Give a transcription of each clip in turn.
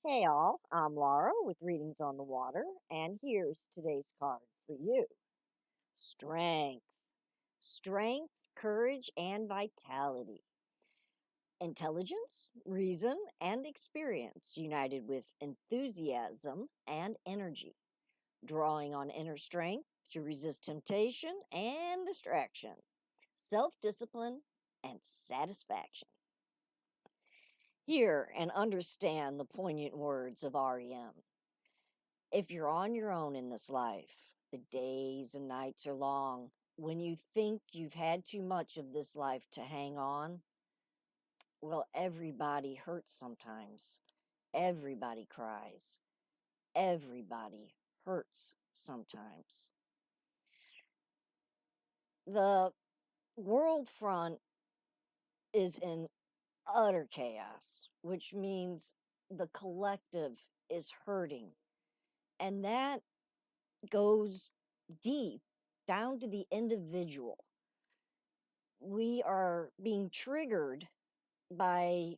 Hey all, I'm Laura with Readings on the Water, and here's today's card for you. Strength. Strength, courage, and vitality. Intelligence, reason, and experience united with enthusiasm and energy, drawing on inner strength to resist temptation and distraction, self discipline, and satisfaction. Hear and understand the poignant words of R.E.M. If you're on your own in this life, the days and nights are long. When you think you've had too much of this life to hang on, well, everybody hurts sometimes. Everybody cries. Everybody hurts sometimes. The world front is in utter chaos, which means the collective is hurting. And that goes deep down to the individual. We are being triggered by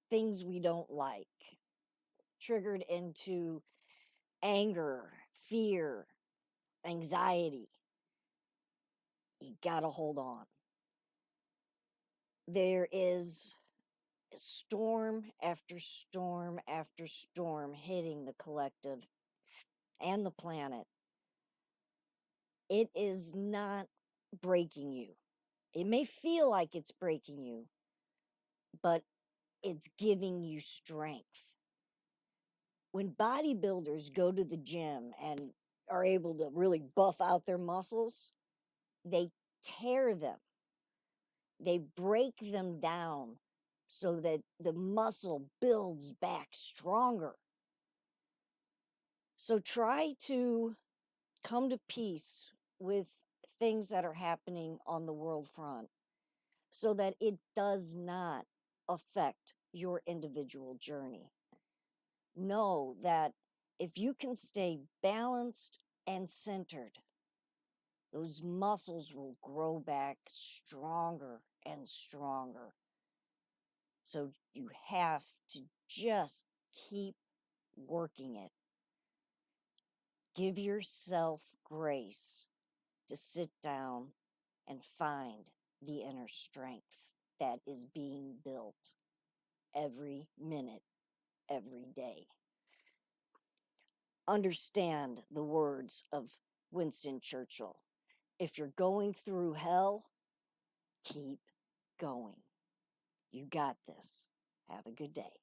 things we don't like, triggered into anger, fear, anxiety. You gotta hold on. There is storm after storm after storm hitting the collective and the planet. It is not breaking you. It may feel like it's breaking you, but it's giving you strength. When bodybuilders go to the gym and are able to really buff out their muscles, they tear them. They break them down so that the muscle builds back stronger. So try to come to peace with things that are happening on the world front so that it does not affect your individual journey. Know that if you can stay balanced and centered, those muscles will grow back stronger and stronger. So you have to just keep working it. Give yourself grace to sit down and find the inner strength that is being built every minute, every day. Understand the words of Winston Churchill. If you're going through hell, keep going. You got this. Have a good day.